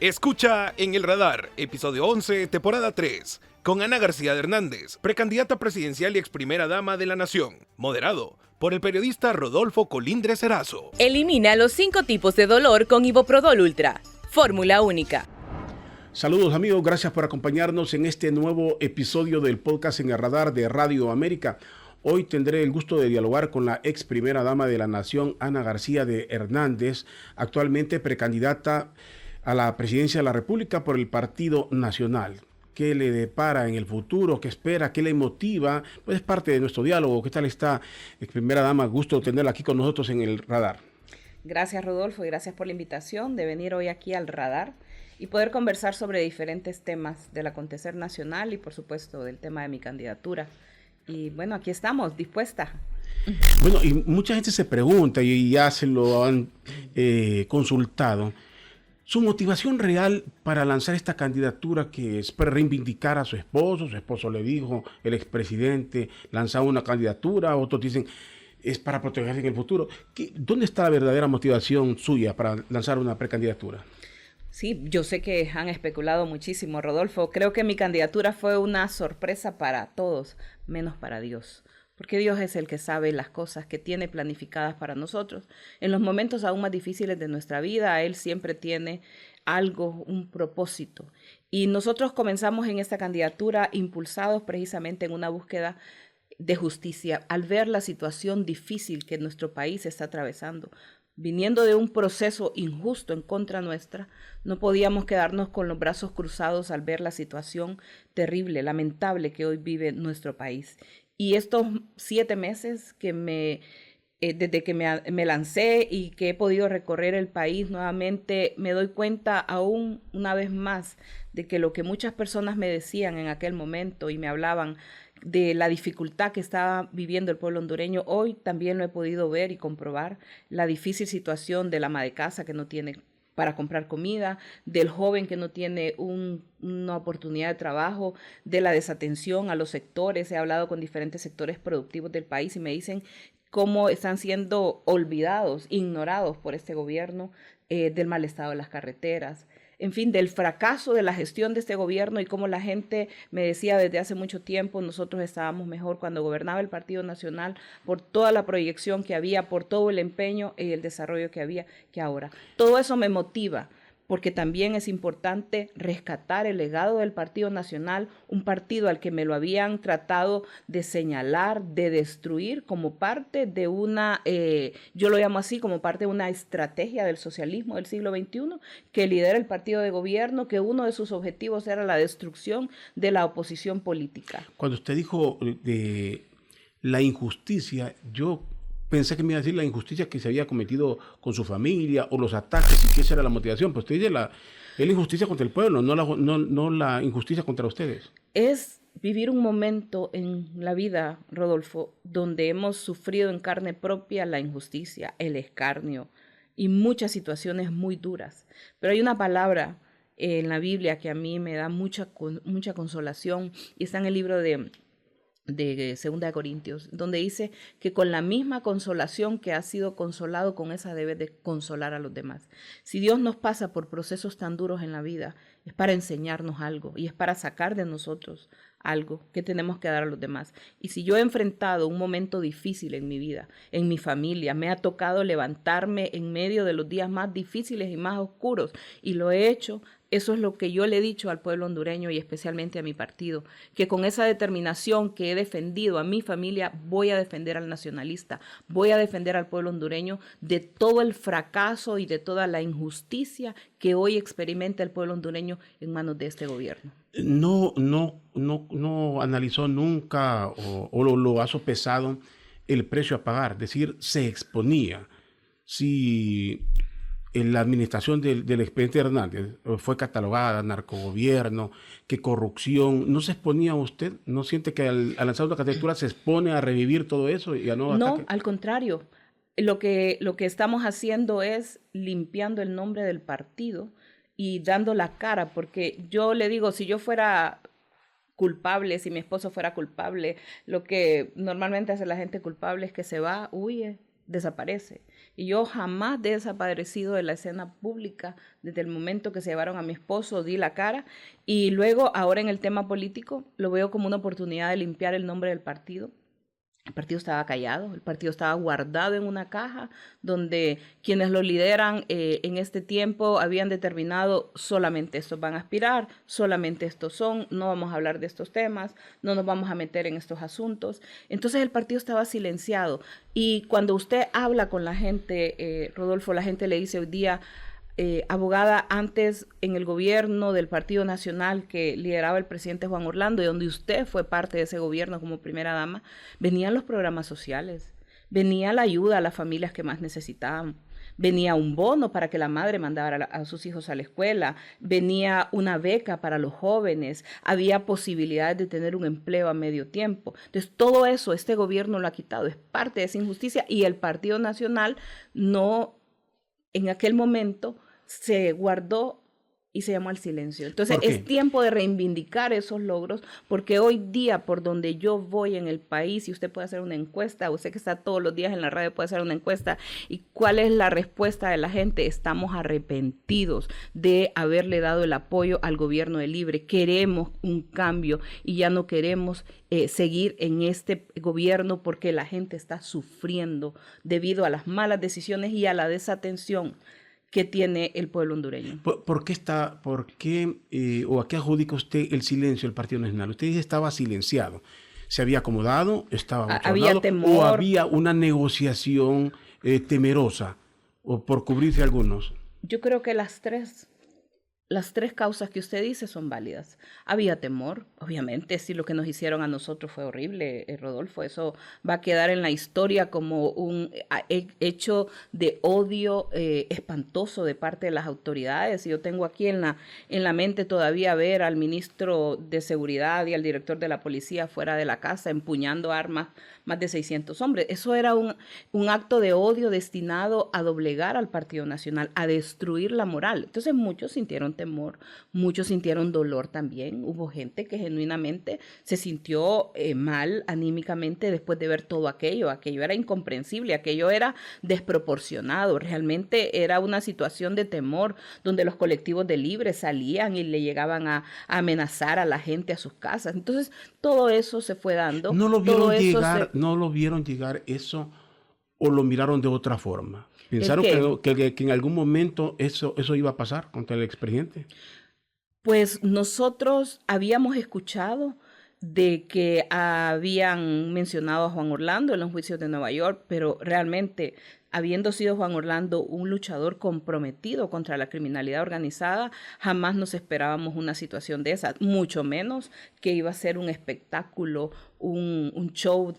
Escucha En el Radar, episodio 11, temporada 3, con Ana García de Hernández, precandidata presidencial y ex primera dama de la Nación, moderado por el periodista Rodolfo Colindres Erazo. Elimina los 5 tipos de dolor con Iboprodol Ultra, fórmula única. Saludos amigos, gracias por acompañarnos en este nuevo episodio del podcast En el Radar de Radio América. Hoy tendré el gusto de dialogar con la ex primera dama de la Nación, Ana García de Hernández, actualmente precandidata a la presidencia de la República por el Partido Nacional. ¿Qué le depara en el futuro? ¿Qué espera? ¿Qué le motiva? Pues es parte de nuestro diálogo. ¿Qué tal está, ex primera dama? Gusto tenerla aquí con nosotros en el Radar. Gracias, Rodolfo, y gracias por la invitación de venir hoy aquí al Radar y poder conversar sobre diferentes temas del acontecer nacional y, por supuesto, del tema de mi candidatura. Y bueno, aquí estamos, dispuesta. Bueno, y mucha gente se pregunta y ya se lo han consultado. Su motivación real para lanzar esta candidatura, que es para reivindicar a su esposo le dijo, el expresidente lanzaba una candidatura, otros dicen es para protegerse en el futuro. ¿Dónde está la verdadera motivación suya para lanzar una precandidatura? Sí, yo sé que han especulado muchísimo, Rodolfo. Creo que mi candidatura fue una sorpresa para todos, menos para Dios. Porque Dios es el que sabe las cosas que tiene planificadas para nosotros. En los momentos aún más difíciles de nuestra vida, Él siempre tiene algo, un propósito. Y nosotros comenzamos en esta candidatura impulsados precisamente en una búsqueda de justicia, al ver la situación difícil que nuestro país está atravesando. Viniendo de un proceso injusto en contra nuestra, no podíamos quedarnos con los brazos cruzados al ver la situación terrible, lamentable que hoy vive nuestro país. Y estos 7 meses que desde que me lancé y que he podido recorrer el país nuevamente, me doy cuenta aún una vez más de que lo que muchas personas me decían en aquel momento y me hablaban de la dificultad que estaba viviendo el pueblo hondureño, hoy también lo he podido ver y comprobar, la difícil situación del ama de casa que no tiene para comprar comida, del joven que no tiene una oportunidad de trabajo, de la desatención a los sectores. He hablado con diferentes sectores productivos del país y me dicen cómo están siendo olvidados, ignorados por este gobierno, del mal estado de las carreteras, en fin, del fracaso de la gestión de este gobierno y cómo la gente me decía desde hace mucho tiempo, nosotros estábamos mejor cuando gobernaba el Partido Nacional por toda la proyección que había, por todo el empeño y el desarrollo que había, que ahora. Todo eso me motiva, porque también es importante rescatar el legado del Partido Nacional, un partido al que me lo habían tratado de señalar, de destruir como parte de una, yo lo llamo así, como parte de una estrategia del socialismo del siglo XXI, que lidera el partido de gobierno, que uno de sus objetivos era la destrucción de la oposición política. Cuando usted dijo de la injusticia, yo pensé que me iba a decir la injusticia que se había cometido con su familia o los ataques y que esa era la motivación. Pues usted dice es la injusticia contra el pueblo, no la injusticia contra ustedes. Es vivir un momento en la vida, Rodolfo, donde hemos sufrido en carne propia la injusticia, el escarnio y muchas situaciones muy duras. Pero hay una palabra en la Biblia que a mí me da mucha consolación y está en el libro de 2 Corintios, donde dice que con la misma consolación que ha sido consolado, con esa debe de consolar a los demás. Si Dios nos pasa por procesos tan duros en la vida, es para enseñarnos algo y es para sacar de nosotros algo que tenemos que dar a los demás. Y si yo he enfrentado un momento difícil en mi vida, en mi familia, me ha tocado levantarme en medio de los días más difíciles y más oscuros, y lo he hecho. Eso es lo que yo le he dicho al pueblo hondureño y especialmente a mi partido, que con esa determinación que he defendido a mi familia, voy a defender al nacionalista, voy a defender al pueblo hondureño de todo el fracaso y de toda la injusticia que hoy experimenta el pueblo hondureño en manos de este gobierno. No analizó nunca o lo ha sopesado el precio a pagar, es decir, se exponía. Si en la administración del expediente Hernández fue catalogada narcogobierno, que corrupción, ¿no se exponía a usted? ¿No siente que al lanzar una candidatura se expone a revivir todo eso y a no No, ataque? al contrario. Lo que estamos haciendo es limpiando el nombre del partido y dando la cara, porque yo le digo, si yo fuera culpable, si mi esposo fuera culpable, lo que normalmente hace la gente culpable es que se va, huye, desaparece. Y yo jamás he desaparecido de la escena pública desde el momento que se llevaron a mi esposo, di la cara, y luego ahora en el tema político lo veo como una oportunidad de limpiar el nombre del partido. El partido estaba callado, el partido estaba guardado en una caja donde quienes lo lideran en este tiempo habían determinado solamente estos van a aspirar, solamente estos son, no vamos a hablar de estos temas, no nos vamos a meter en estos asuntos. Entonces el partido estaba silenciado y cuando usted habla con la gente, Rodolfo, la gente le dice hoy día, abogada, antes en el gobierno del Partido Nacional que lideraba el presidente Juan Orlando y donde usted fue parte de ese gobierno como primera dama, venían los programas sociales, venía la ayuda a las familias que más necesitaban, venía un bono para que la madre mandara a sus hijos a la escuela, venía una beca para los jóvenes, había posibilidades de tener un empleo a medio tiempo. Entonces todo eso este gobierno lo ha quitado, es parte de esa injusticia y el Partido Nacional no, en aquel momento, se guardó y se llamó al silencio. Entonces es tiempo de reivindicar esos logros, porque hoy día por donde yo voy en el país, y usted puede hacer una encuesta, usted que está todos los días en la radio puede hacer una encuesta, y cuál es la respuesta de la gente, estamos arrepentidos de haberle dado el apoyo al gobierno de Libre, queremos un cambio y ya no queremos seguir en este gobierno porque la gente está sufriendo debido a las malas decisiones y a la desatención que tiene el pueblo hondureño. ¿Por qué o a qué adjudica usted el silencio del Partido Nacional? Usted dice estaba silenciado. ¿Se había acomodado? ¿Estaba había temor? ¿O había una negociación temerosa o por cubrirse algunos? Yo creo que las tres causas que usted dice son válidas. Había temor, obviamente, si lo que nos hicieron a nosotros fue horrible, Rodolfo, eso va a quedar en la historia como un hecho de odio espantoso de parte de las autoridades. Yo tengo aquí en la mente todavía ver al ministro de Seguridad y al director de la policía fuera de la casa empuñando armas, más de 600 hombres. Eso era un acto de odio destinado a doblegar al Partido Nacional, a destruir la moral. Entonces muchos sintieron temor, muchos sintieron dolor también. Hubo gente que genuinamente se sintió mal anímicamente después de ver todo aquello. Aquello era incomprensible, aquello era desproporcionado. Realmente era una situación de temor donde los colectivos de Libre salían y le llegaban a amenazar a la gente a sus casas. Entonces todo eso se fue dando. ¿No lo vieron llegar eso o lo miraron de otra forma? ¿Pensaron que en algún momento eso iba a pasar contra el expresidente? Pues nosotros habíamos escuchado de que habían mencionado a Juan Orlando en los juicios de Nueva York, pero realmente, habiendo sido Juan Orlando un luchador comprometido contra la criminalidad organizada, jamás nos esperábamos una situación de esa, mucho menos que iba a ser un espectáculo, un show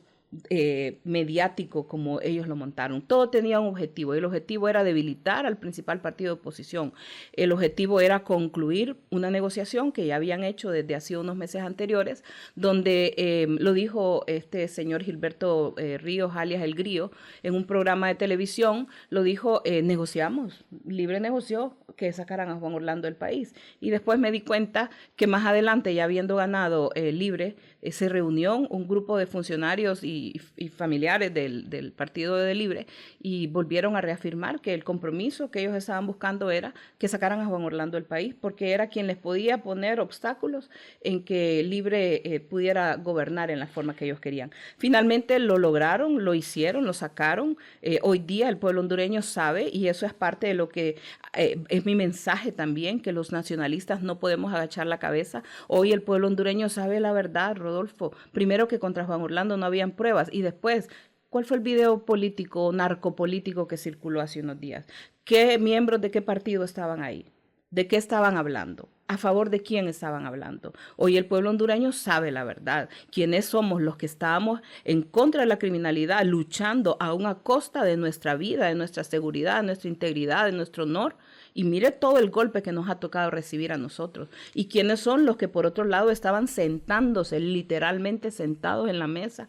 mediático como ellos lo montaron. Todo tenía un objetivo y el objetivo era debilitar al principal partido de oposición. El objetivo era concluir una negociación que ya habían hecho desde hace unos meses anteriores, donde lo dijo este señor Gilberto Ríos, alias El Grillo, en un programa de televisión, lo dijo, negociamos, Libre negoció que sacaran a Juan Orlando del país. Y después me di cuenta que más adelante, ya habiendo ganado Libre, se reunió un grupo de funcionarios y familiares del partido de Libre y volvieron a reafirmar que el compromiso que ellos estaban buscando era que sacaran a Juan Orlando del país, porque era quien les podía poner obstáculos en que Libre pudiera gobernar en la forma que ellos querían. Finalmente lo lograron, lo hicieron, lo sacaron. Hoy día el pueblo hondureño sabe, y eso es parte de lo que es mi mensaje también, que los nacionalistas no podemos agachar la cabeza. Hoy el pueblo hondureño sabe la verdad, Rodolfo. Primero, que contra Juan Orlando no habían pruebas, y después, ¿cuál fue el video político, narcopolítico que circuló hace unos días? ¿Qué miembros de qué partido estaban ahí? ¿De qué estaban hablando? ¿A favor de quién estaban hablando? Hoy el pueblo hondureño sabe la verdad. ¿Quiénes somos los que estábamos en contra de la criminalidad, luchando aún a costa de nuestra vida, de nuestra seguridad, de nuestra integridad, de nuestro honor? Y mire todo el golpe que nos ha tocado recibir a nosotros. ¿Y quiénes son los que por otro lado estaban sentándose, literalmente sentados en la mesa,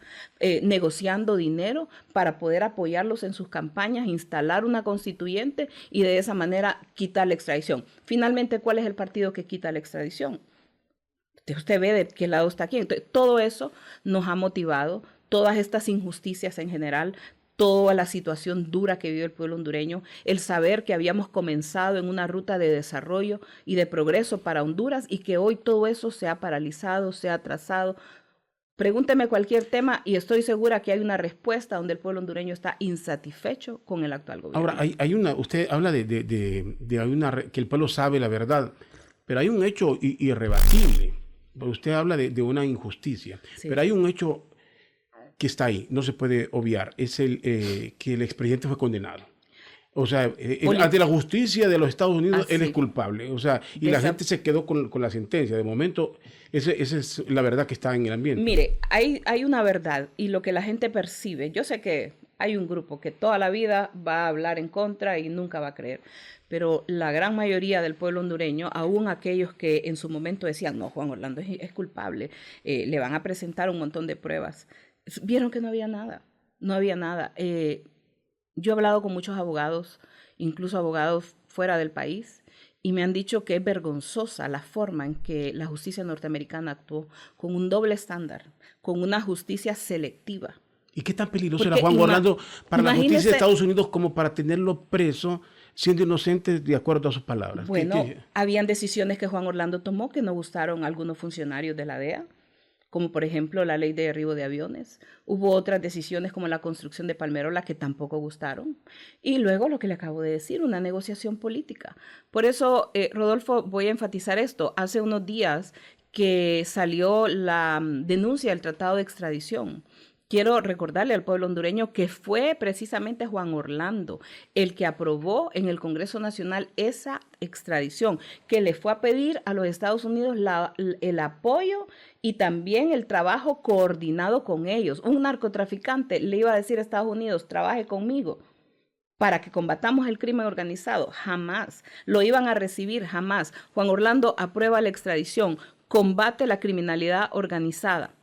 negociando dinero para poder apoyarlos en sus campañas, instalar una constituyente y de esa manera quitar la extradición? Finalmente, ¿cuál es el partido que quita la extradición? Usted ve de qué lado está aquí. Entonces, todo eso nos ha motivado, todas estas injusticias en general, toda la situación dura que vive el pueblo hondureño, el saber que habíamos comenzado en una ruta de desarrollo y de progreso para Honduras y que hoy todo eso se ha paralizado, se ha atrasado. Pregúnteme cualquier tema y estoy segura que hay una respuesta donde el pueblo hondureño está insatisfecho con el actual gobierno. Ahora, usted habla que el pueblo sabe la verdad, pero hay un hecho irrebatible. Usted habla de una injusticia, sí, pero hay un hecho que está ahí, no se puede obviar, es que el expresidente fue condenado. O sea, ante la justicia de los Estados Unidos, él es culpable. O sea, y la gente se quedó con la sentencia. De momento, esa es la verdad que está en el ambiente. Mire, hay una verdad y lo que la gente percibe. Yo sé que hay un grupo que toda la vida va a hablar en contra y nunca va a creer. Pero la gran mayoría del pueblo hondureño, aún aquellos que en su momento decían, no, Juan Orlando es culpable, le van a presentar un montón de pruebas, vieron que no había nada. No había nada. Yo he hablado con muchos abogados, incluso abogados fuera del país, y me han dicho que es vergonzosa la forma en que la justicia norteamericana actuó, con un doble estándar, con una justicia selectiva. ¿Y qué tan peligroso era Juan Orlando para la justicia de Estados Unidos como para tenerlo preso siendo inocente de acuerdo a sus palabras? Bueno, habían decisiones que Juan Orlando tomó que no gustaron a algunos funcionarios de la DEA, como por ejemplo la ley de derribo de aviones. Hubo otras decisiones como la construcción de Palmerola que tampoco gustaron. Y luego lo que le acabo de decir, una negociación política. Por eso, Rodolfo, voy a enfatizar esto. Hace unos días que salió la denuncia del tratado de extradición. Quiero recordarle al pueblo hondureño que fue precisamente Juan Orlando el que aprobó en el Congreso Nacional esa extradición, que le fue a pedir a los Estados Unidos el apoyo y también el trabajo coordinado con ellos. Un narcotraficante le iba a decir a Estados Unidos, trabaje conmigo para que combatamos el crimen organizado. Jamás. Lo iban a recibir, jamás. Juan Orlando aprueba la extradición, combate la criminalidad organizada.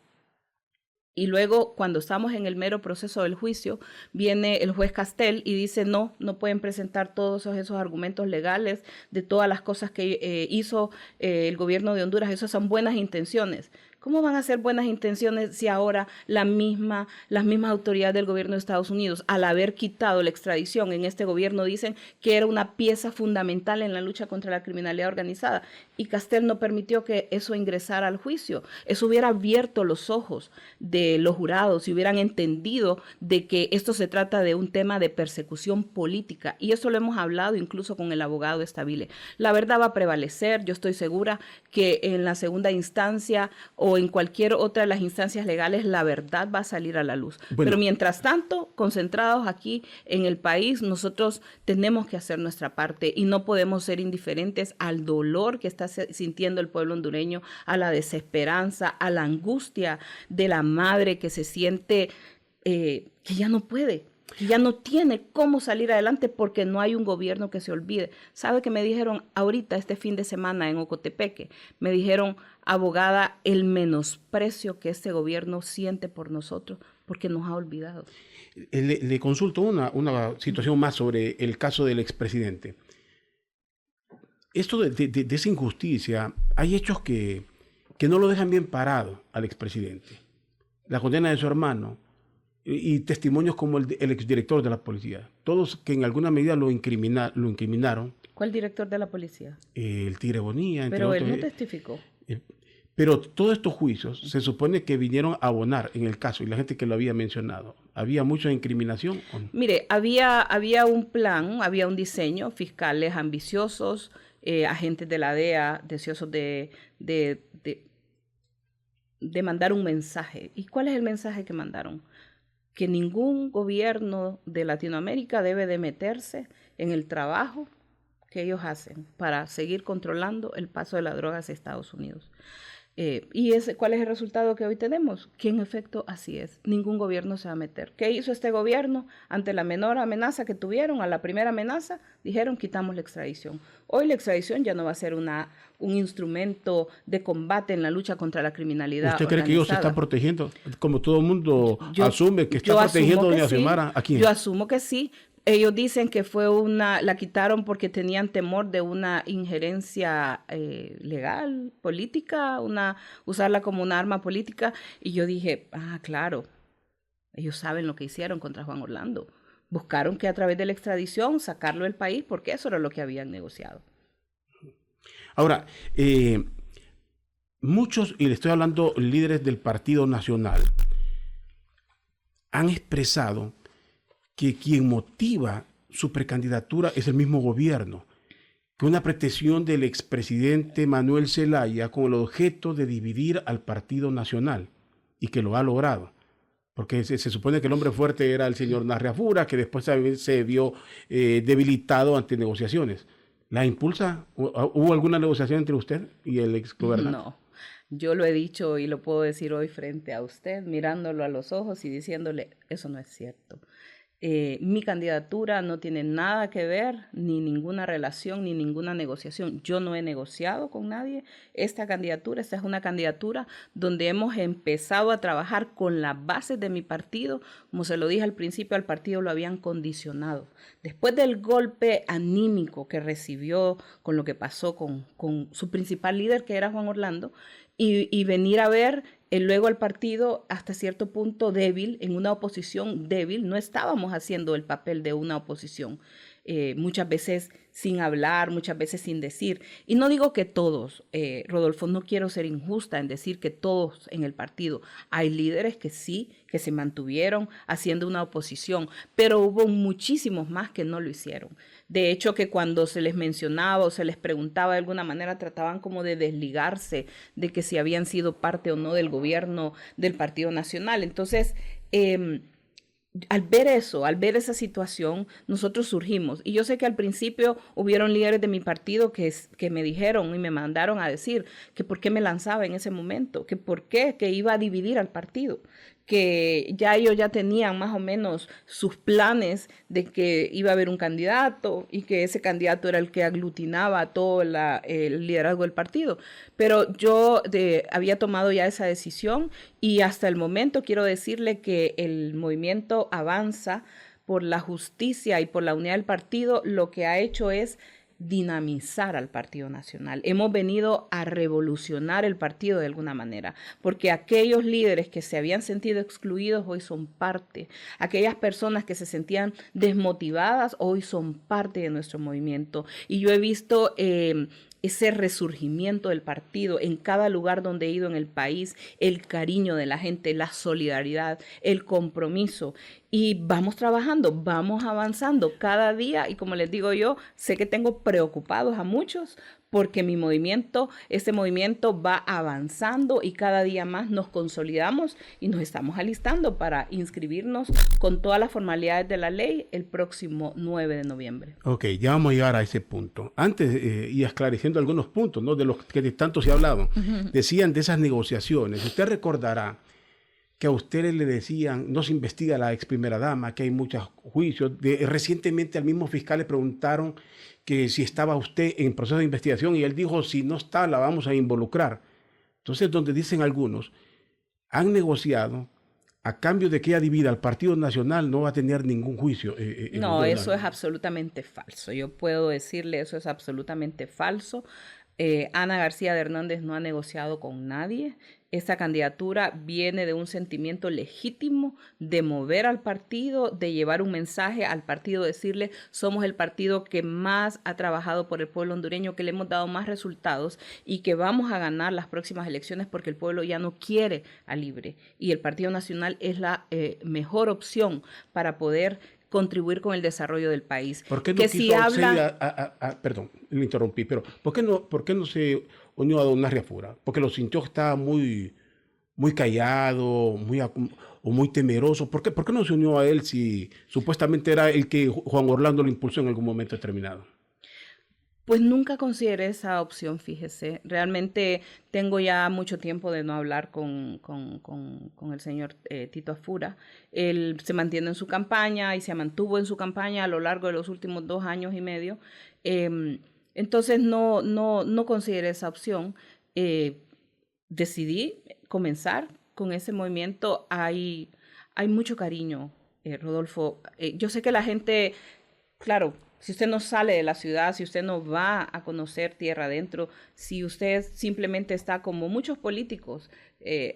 Y luego, cuando estamos en el mero proceso del juicio, viene el juez Castel y dice, no pueden presentar todos esos argumentos legales de todas las cosas que hizo el gobierno de Honduras. Esas son buenas intenciones. ¿Cómo van a ser buenas intenciones si ahora las mismas autoridades del gobierno de Estados Unidos, al haber quitado la extradición en este gobierno, dicen que era una pieza fundamental en la lucha contra la criminalidad organizada? Y Castel no permitió que eso ingresara al juicio. Eso hubiera abierto los ojos de los jurados y hubieran entendido de que esto se trata de un tema de persecución política. Y eso lo hemos hablado incluso con el abogado Estabile. La verdad va a prevalecer. Yo estoy segura que en la segunda instancia o en cualquier otra de las instancias legales, la verdad va a salir a la luz. Bueno, pero mientras tanto, concentrados aquí en el país, nosotros tenemos que hacer nuestra parte y no podemos ser indiferentes al dolor que está sintiendo el pueblo hondureño, a la desesperanza, a la angustia de la madre que se siente que ya no puede, que ya no tiene cómo salir adelante porque no hay un gobierno que se olvide. ¿Sabe qué me dijeron ahorita este fin de semana en Ocotepeque? Me dijeron, abogada, el menosprecio que este gobierno siente por nosotros porque nos ha olvidado. Le consulto una situación más sobre el caso del expresidente. Esto de esa injusticia, hay hechos que no lo dejan bien parado al expresidente. La condena de su hermano y testimonios como el exdirector de la policía. Todos que en alguna medida lo incriminaron. ¿Cuál director de la policía? El Tigre Bonilla. Pero él no testificó. Pero todos estos juicios se supone que vinieron a abonar en el caso y la gente que lo había mencionado. ¿Había mucha incriminación? Mire, había un plan, había un diseño, fiscales ambiciosos, agentes de la DEA deseosos de mandar un mensaje. ¿Y cuál es el mensaje que mandaron? Que ningún gobierno de Latinoamérica debe de meterse en el trabajo que ellos hacen para seguir controlando el paso de la droga hacia Estados Unidos. ¿Cuál es el resultado que hoy tenemos? Que en efecto así es. Ningún gobierno se va a meter. ¿Qué hizo este gobierno ante la menor amenaza que tuvieron? A la primera amenaza dijeron quitamos la extradición. Hoy la extradición ya no va a ser un instrumento de combate en la lucha contra la criminalidad ¿Usted cree organizada. que ellos se están protegiendo? Como todo el mundo asume que está protegiendo a doña Xiomara. ¿A quién? Yo asumo que sí. Ellos dicen que la quitaron porque tenían temor de una injerencia legal, política, usarla como una arma política. Y yo dije, claro, Ellos saben lo que hicieron contra Juan Orlando. Buscaron que a través de la extradición sacarlo del país porque eso era lo que habían negociado. Ahora, muchos, y le estoy hablando líderes del Partido Nacional, han expresado que quien motiva su precandidatura es el mismo gobierno, que una pretensión del expresidente Manuel Zelaya con el objeto de dividir al Partido Nacional, y que lo ha logrado. Porque se supone que el hombre fuerte era el señor Narriafura, que después se vio debilitado ante negociaciones. ¿La impulsa? ¿Hubo alguna negociación entre usted y el exgobernante? No, yo lo he dicho y lo puedo decir hoy frente a usted, mirándolo a los ojos y diciéndole, eso no es cierto. Mi candidatura no tiene nada que ver, ni ninguna relación, ni ninguna negociación. Yo no he negociado con nadie. Esta es una candidatura donde hemos empezado a trabajar con las bases de mi partido. Como se lo dije al principio, al partido lo habían condicionado. Después del golpe anímico que recibió con lo que pasó con su principal líder, que era Juan Orlando, y venir a ver luego el partido hasta cierto punto débil, en una oposición débil, no estábamos haciendo el papel de una oposición, muchas veces sin hablar, muchas veces sin decir. Y no digo que todos, Rodolfo, no quiero ser injusta en decir que todos en el partido. Hay líderes que sí, que se mantuvieron haciendo una oposición, pero hubo muchísimos más que no lo hicieron. De hecho, que cuando se les mencionaba o se les preguntaba de alguna manera, trataban como de desligarse de que si habían sido parte o no del gobierno del Partido Nacional. Entonces, al ver eso, al ver esa situación, nosotros surgimos. Y yo sé que al principio hubieron líderes de mi partido que me dijeron y me mandaron a decir que por qué me lanzaba en ese momento, que por qué, que iba a dividir al partido, que ya ellos ya tenían más o menos sus planes de que iba a haber un candidato y que ese candidato era el que aglutinaba a todo el liderazgo del partido. Pero yo había tomado ya esa decisión y hasta el momento quiero decirle que el movimiento Avanza por la justicia y por la unidad del partido lo que ha hecho es dinamizar al Partido Nacional. Hemos venido a revolucionar el partido de alguna manera, porque aquellos líderes que se habían sentido excluidos hoy son parte. Aquellas personas que se sentían desmotivadas hoy son parte de nuestro movimiento. Y yo he visto ese resurgimiento del partido en cada lugar donde he ido en el país, el cariño de la gente, la solidaridad, el compromiso. Y vamos trabajando, vamos avanzando cada día y como les digo yo, sé que tengo preocupados a muchos porque este movimiento va avanzando y cada día más nos consolidamos y nos estamos alistando para inscribirnos con todas las formalidades de la ley el próximo 9 de noviembre. Ok, ya vamos a llegar a ese punto. Antes, y esclareciendo algunos puntos, ¿no?, de los que de tanto se hablaban, decían de esas negociaciones. Usted recordará que a ustedes le decían, no se investiga a la ex primera dama, que hay muchos juicios. Recientemente al mismo fiscal le preguntaron que si estaba usted en proceso de investigación y él dijo, si no está, la vamos a involucrar. Entonces, donde dicen algunos, han negociado a cambio de que ella divida al Partido Nacional, no va a tener ningún juicio. No, eso es absolutamente falso. Yo puedo decirle, eso es absolutamente falso. Ana García de Hernández no ha negociado con nadie. Esta candidatura viene de un sentimiento legítimo de mover al partido, de llevar un mensaje al partido, decirle somos el partido que más ha trabajado por el pueblo hondureño, que le hemos dado más resultados y que vamos a ganar las próximas elecciones porque el pueblo ya no quiere a Libre y el Partido Nacional es la mejor opción para poder contribuir con el desarrollo del país. ¿Por qué no quiso perdón, le interrumpí, pero ¿por qué no se unió a don Narriafura? Porque lo sintió que estaba muy callado, muy temeroso. ¿Por qué no se unió a él si supuestamente era el que Juan Orlando lo impulsó en algún momento determinado? Pues nunca consideré esa opción, fíjese. Realmente tengo ya mucho tiempo de no hablar con el señor Tito Afura. Él se mantiene en su campaña y se mantuvo en su campaña a lo largo de los últimos 2 años y medio. Entonces no consideré esa opción. Decidí comenzar con ese movimiento. Hay mucho cariño, Rodolfo. Yo sé que la gente, claro, si usted no sale de la ciudad, si usted no va a conocer tierra adentro, si usted simplemente está como muchos políticos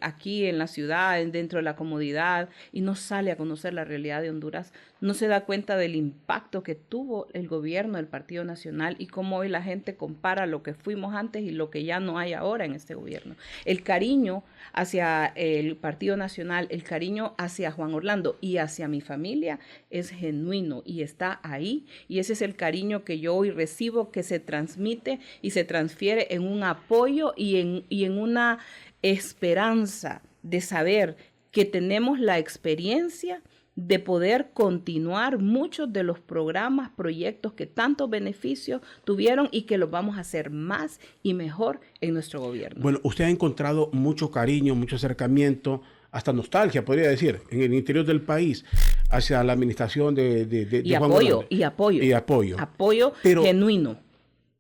aquí en la ciudad, dentro de la comodidad, y no sale a conocer la realidad de Honduras, no se da cuenta del impacto que tuvo el gobierno del Partido Nacional y cómo hoy la gente compara lo que fuimos antes y lo que ya no hay ahora en este gobierno. El cariño hacia el Partido Nacional, el cariño hacia Juan Orlando y hacia mi familia es genuino y está ahí, y ese es el cariño que yo hoy recibo, que se transmite y se transfiere en un apoyo y en una esperanza de saber que tenemos la experiencia de poder continuar muchos de los programas, proyectos que tantos beneficios tuvieron y que los vamos a hacer más y mejor en nuestro gobierno. Bueno, usted ha encontrado mucho cariño, mucho acercamiento, hasta nostalgia, podría decir, en el interior del país, hacia la administración de Juan Orlando. Y apoyo. Apoyo genuino.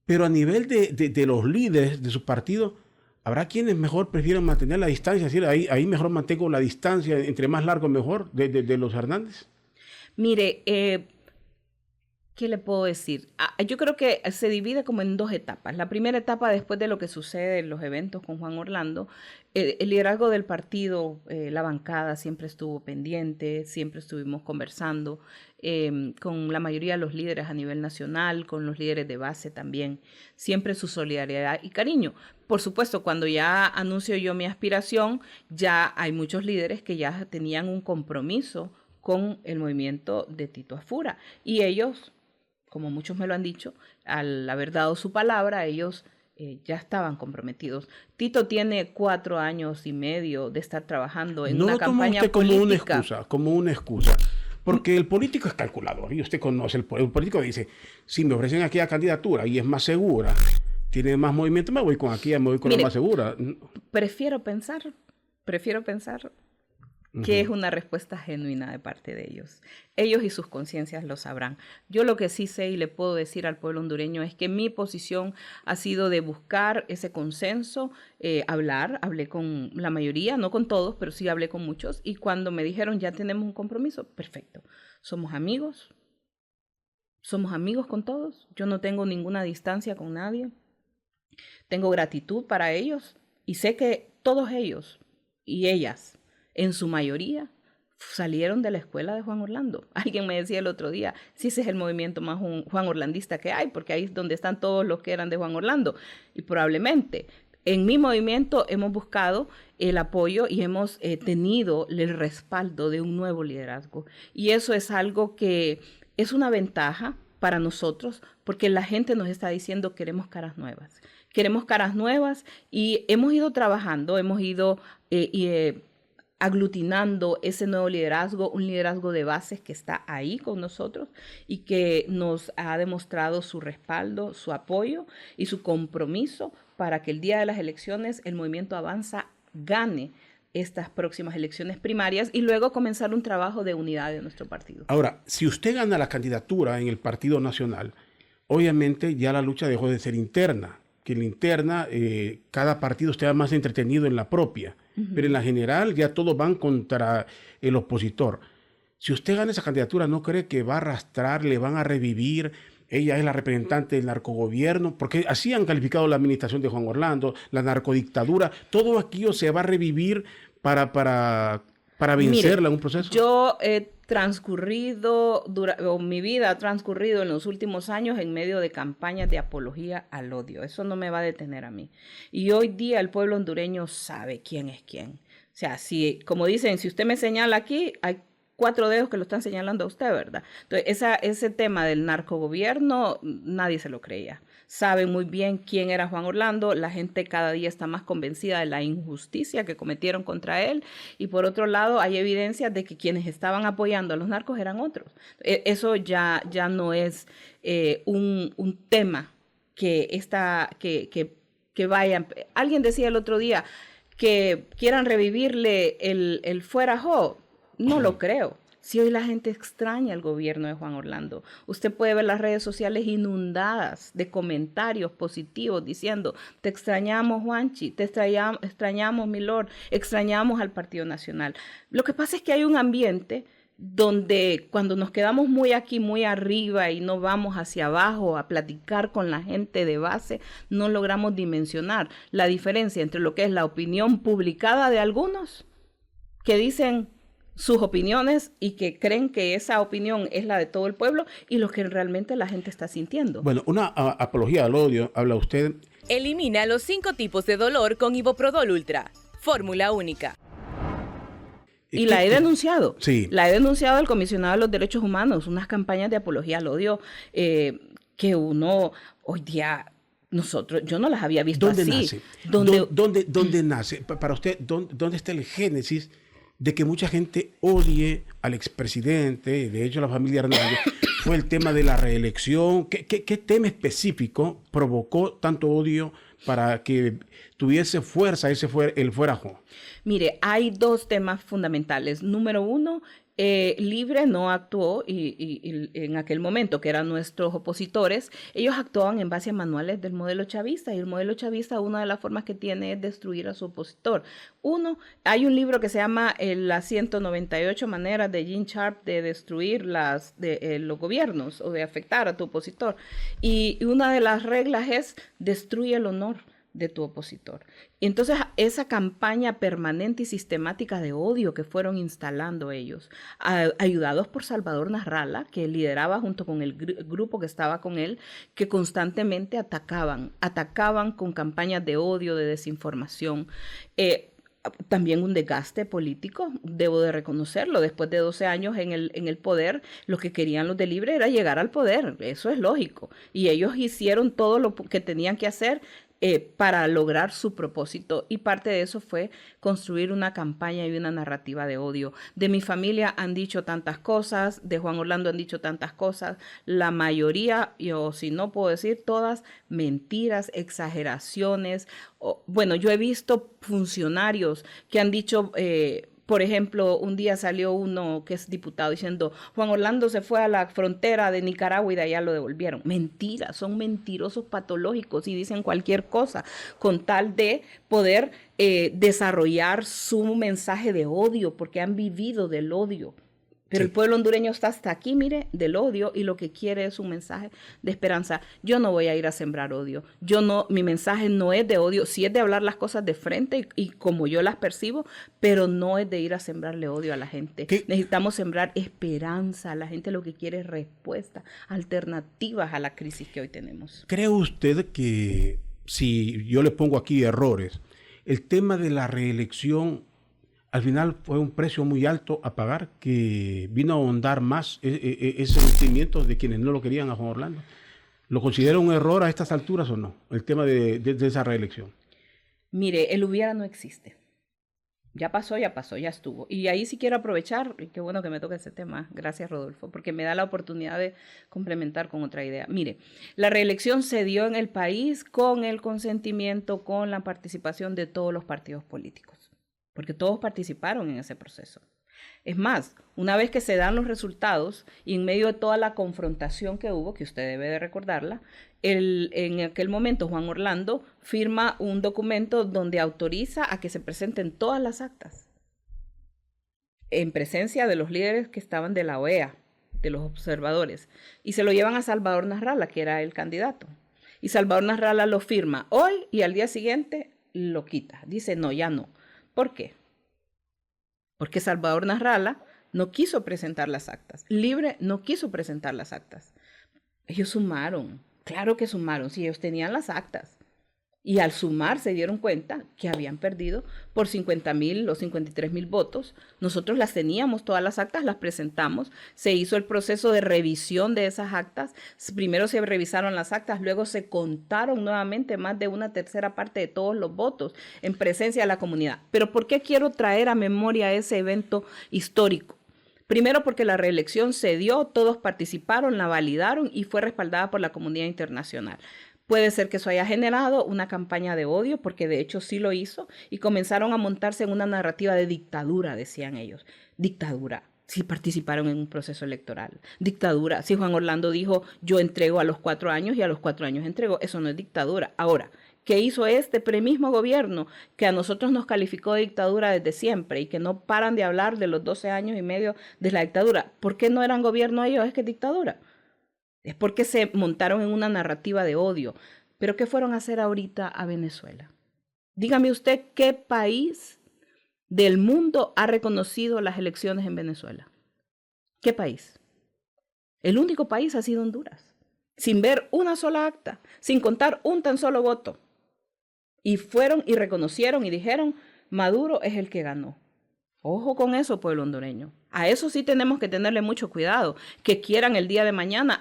Pero a nivel de los líderes de su partido, habrá quienes mejor prefieren mantener la distancia, es decir, ahí mejor mantengo la distancia, entre más largo mejor, de los Hernández. Mire, ¿qué le puedo decir? Yo creo que se divide como en dos etapas. La primera etapa, después de lo que sucede en los eventos con Juan Orlando, el liderazgo del partido, la bancada siempre estuvo pendiente, siempre estuvimos conversando con la mayoría de los líderes a nivel nacional, con los líderes de base también, siempre su solidaridad y cariño. Por supuesto, cuando ya anuncio yo mi aspiración, ya hay muchos líderes que ya tenían un compromiso con el movimiento de Tito Afura, y ellos, como muchos me lo han dicho, al haber dado su palabra, ellos ya estaban comprometidos. Tito tiene 4 años y medio de estar trabajando en una campaña política. Como una excusa. Porque el político es calculador, y usted conoce, el político dice, si me ofrecen aquella candidatura y es más segura, tiene más movimiento, me voy con aquella, me voy con la más segura. Prefiero pensar que es una respuesta genuina de parte de ellos. Ellos y sus conciencias lo sabrán. Yo lo que sí sé y le puedo decir al pueblo hondureño es que mi posición ha sido de buscar ese consenso, hablé con la mayoría, no con todos, pero sí hablé con muchos, y cuando me dijeron ya tenemos un compromiso, perfecto, somos amigos con todos, yo no tengo ninguna distancia con nadie, tengo gratitud para ellos y sé que todos ellos y ellas en su mayoría salieron de la escuela de Juan Orlando. Alguien me decía el otro día, si ese es el movimiento más Juan Orlandista que hay, porque ahí es donde están todos los que eran de Juan Orlando. Y probablemente en mi movimiento hemos buscado el apoyo y hemos tenido el respaldo de un nuevo liderazgo. Y eso es algo que es una ventaja para nosotros, porque la gente nos está diciendo queremos caras nuevas. Queremos caras nuevas y hemos ido trabajando, hemos ido aglutinando ese nuevo liderazgo, un liderazgo de bases que está ahí con nosotros y que nos ha demostrado su respaldo, su apoyo y su compromiso para que el día de las elecciones el movimiento Avanza gane estas próximas elecciones primarias y luego comenzar un trabajo de unidad de nuestro partido. Ahora, si usted gana la candidatura en el Partido Nacional, obviamente ya la lucha dejó de ser interna, que en la interna cada partido esté más entretenido en la propia. Pero en la general ya todos van contra el opositor. Si usted gana esa candidatura, ¿no cree que va a arrastrar, le van a revivir? Ella es la representante del narcogobierno, porque así han calificado la administración de Juan Orlando, la narcodictadura. Todo aquello se va a revivir para vencerla en un proceso. Yo he transcurrido, mi vida ha transcurrido en los últimos años en medio de campañas de apología al odio. Eso no me va a detener a mí. Y hoy día el pueblo hondureño sabe quién es quién. O sea, si, como dicen, si usted me señala aquí, hay 4 dedos que lo están señalando a usted, ¿verdad? Entonces, ese tema del narcogobierno, nadie se lo creía. Saben muy bien quién era Juan Orlando, la gente cada día está más convencida de la injusticia que cometieron contra él, y por otro lado hay evidencias de que quienes estaban apoyando a los narcos eran otros. Eso ya no es un tema que vayan. Alguien decía el otro día que quieran revivirle el fuera Jo. No lo creo. Si hoy la gente extraña el gobierno de Juan Orlando, usted puede ver las redes sociales inundadas de comentarios positivos diciendo, te extrañamos Juanchi, te extrañamos Milord, extrañamos al Partido Nacional. Lo que pasa es que hay un ambiente donde cuando nos quedamos muy aquí, muy arriba y no vamos hacia abajo a platicar con la gente de base, no logramos dimensionar la diferencia entre lo que es la opinión publicada de algunos que dicen sus opiniones y que creen que esa opinión es la de todo el pueblo y lo que realmente la gente está sintiendo. Bueno, una apología al odio, habla usted. Elimina los 5 tipos de dolor con Iboprodol Ultra. Fórmula única. Y la he denunciado. Sí. La he denunciado al comisionado de los derechos humanos, unas campañas de apología al odio que uno hoy día, yo no las había visto ¿Dónde así. nace? ¿Dónde nace? Para usted, ¿dónde está el génesis de que mucha gente odie al expresidente? De hecho, la familia Hernández fue el tema de la reelección. ¿Qué tema específico provocó tanto odio para que tuviese fuerza el fuerajo? Mire, hay 2 temas fundamentales. Número 1, Libre no actuó y en aquel momento, que eran nuestros opositores, ellos actuaban en base a manuales del modelo chavista, y el modelo chavista, una de las formas que tiene es destruir a su opositor. Hay un libro que se llama Las 198 maneras de Gene Sharp de destruir los gobiernos o de afectar a tu opositor. Y una de las reglas es destruye el honor de tu opositor. Y entonces esa campaña permanente y sistemática de odio que fueron instalando ellos, ayudados por Salvador Nasralla, que lideraba junto con el grupo que estaba con él, que constantemente atacaban con campañas de odio, de desinformación, también un desgaste político, debo de reconocerlo. Después de 12 años en el poder, lo que querían los de Libre era llegar al poder, eso es lógico, y ellos hicieron todo lo que tenían que hacer para lograr su propósito, y parte de eso fue construir una campaña y una narrativa de odio. De mi familia han dicho tantas cosas, de Juan Orlando han dicho tantas cosas, la mayoría, yo si no puedo decir todas, mentiras, exageraciones. Bueno, yo he visto funcionarios que han dicho... por ejemplo, un día salió uno que es diputado diciendo, Juan Orlando se fue a la frontera de Nicaragua y de allá lo devolvieron. Mentira, son mentirosos patológicos y dicen cualquier cosa con tal de poder desarrollar su mensaje de odio, porque han vivido del odio. Pero sí, el pueblo hondureño está hasta aquí, mire, del odio, y lo que quiere es un mensaje de esperanza. Yo no voy a ir a sembrar odio. Mi mensaje no es de odio, sí es de hablar las cosas de frente y como yo las percibo, pero no es de ir a sembrarle odio a la gente. Necesitamos sembrar esperanza. La gente lo que quiere es respuestas, alternativas a la crisis que hoy tenemos. ¿Cree usted que, si yo le pongo aquí errores, el tema de la reelección al final fue un precio muy alto a pagar, que vino a ahondar más ese sentimiento de quienes no lo querían a Juan Orlando? ¿Lo considera un error a estas alturas o no, el tema de esa reelección? Mire, el hubiera no existe. Ya pasó, ya estuvo. Y ahí sí quiero aprovechar, y qué bueno que me toque ese tema, gracias Rodolfo, porque me da la oportunidad de complementar con otra idea. Mire, la reelección se dio en el país con el consentimiento, con la participación de todos los partidos políticos, porque todos participaron en ese proceso. Es más, una vez que se dan los resultados y en medio de toda la confrontación que hubo, que usted debe de recordarla, en aquel momento Juan Orlando firma un documento donde autoriza a que se presenten todas las actas en presencia de los líderes que estaban de la OEA, de los observadores, y se lo llevan a Salvador Nasralla, que era el candidato. Y Salvador Nasralla lo firma hoy y al día siguiente lo quita. Dice, no, ya no. ¿Por qué? Porque Salvador Nasralla no quiso presentar las actas. Libre no quiso presentar las actas. Ellos sumaron, claro que sumaron, si ellos tenían las actas. Y al sumar se dieron cuenta que habían perdido por 50,000 o 53,000 votos. Nosotros las teníamos, todas las actas, las presentamos. Se hizo el proceso de revisión de esas actas. Primero se revisaron las actas, luego se contaron nuevamente más de una tercera parte de todos los votos en presencia de la comunidad. Pero ¿por qué quiero traer a memoria ese evento histórico? Primero porque la reelección se dio, todos participaron, la validaron y fue respaldada por la comunidad internacional. Puede ser que eso haya generado una campaña de odio, porque de hecho sí lo hizo, y comenzaron a montarse en una narrativa de dictadura, decían ellos. Dictadura, si participaron en un proceso electoral. Dictadura, si Juan Orlando dijo, yo entrego a los 4 años y a los 4 años entrego, eso no es dictadura. Ahora, que hizo este mismo gobierno, que a nosotros nos calificó de dictadura desde siempre y que no paran de hablar de los 12 años y medio de la dictadura. ¿Por qué no eran gobierno ellos? Es que es dictadura. Es porque se montaron en una narrativa de odio. ¿Pero qué fueron a hacer ahorita a Venezuela? Dígame usted qué país del mundo ha reconocido las elecciones en Venezuela. ¿Qué país? El único país ha sido Honduras, sin ver una sola acta, sin contar un tan solo voto. Y fueron y reconocieron y dijeron, Maduro es el que ganó. Ojo con eso, pueblo hondureño. A eso sí tenemos que tenerle mucho cuidado, que quieran el día de mañana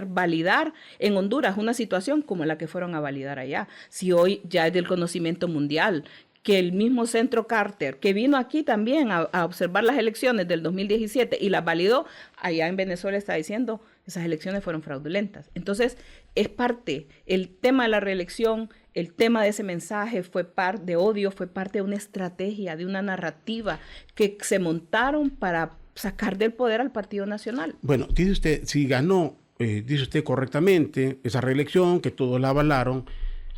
validar en Honduras una situación como la que fueron a validar allá. Si hoy ya es del conocimiento mundial, que el mismo Centro Carter, que vino aquí también a observar las elecciones del 2017 y las validó, allá en Venezuela está diciendo, esas elecciones fueron fraudulentas. Entonces, es parte, el tema de la reelección, el tema de ese mensaje fue parte de odio, fue parte de una estrategia, de una narrativa que se montaron para sacar del poder al Partido Nacional. Bueno, dice usted, si ganó, dice usted correctamente, esa reelección, que todos la avalaron,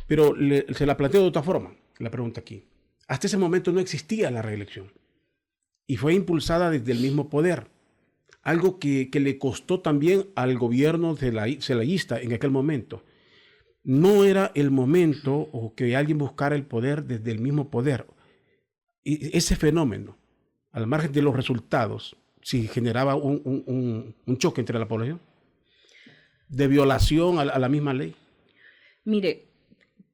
pero se la planteo de otra forma, la pregunta aquí. Hasta ese momento no existía la reelección y fue impulsada desde el mismo poder. Algo que le costó también al gobierno celayista en aquel momento. No era el momento o que alguien buscara el poder desde el mismo poder. Y ese fenómeno, al margen de los resultados, si generaba un choque entre la población, de violación a la misma ley. Mire,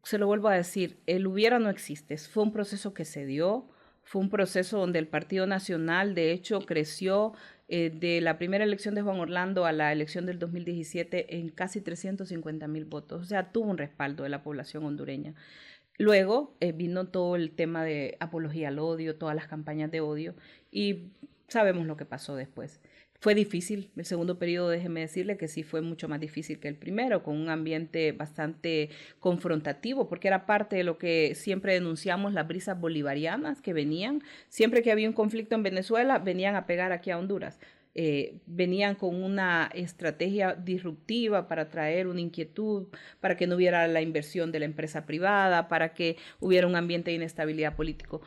se lo vuelvo a decir, el hubiera no existe. Fue un proceso que se dio, fue un proceso donde el Partido Nacional, de hecho, creció de la primera elección de Juan Orlando a la elección del 2017 en casi 350,000 votos. O sea, tuvo un respaldo de la población hondureña. Luego vino todo el tema de apología al odio, todas las campañas de odio, y sabemos lo que pasó después. Fue difícil, el segundo periodo, déjeme decirle que sí fue mucho más difícil que el primero, con un ambiente bastante confrontativo, porque era parte de lo que siempre denunciamos, las brisas bolivarianas que venían. Siempre que había un conflicto en Venezuela, venían a pegar aquí a Honduras. Venían con una estrategia disruptiva para traer una inquietud, para que no hubiera la inversión de la empresa privada, para que hubiera un ambiente de inestabilidad político.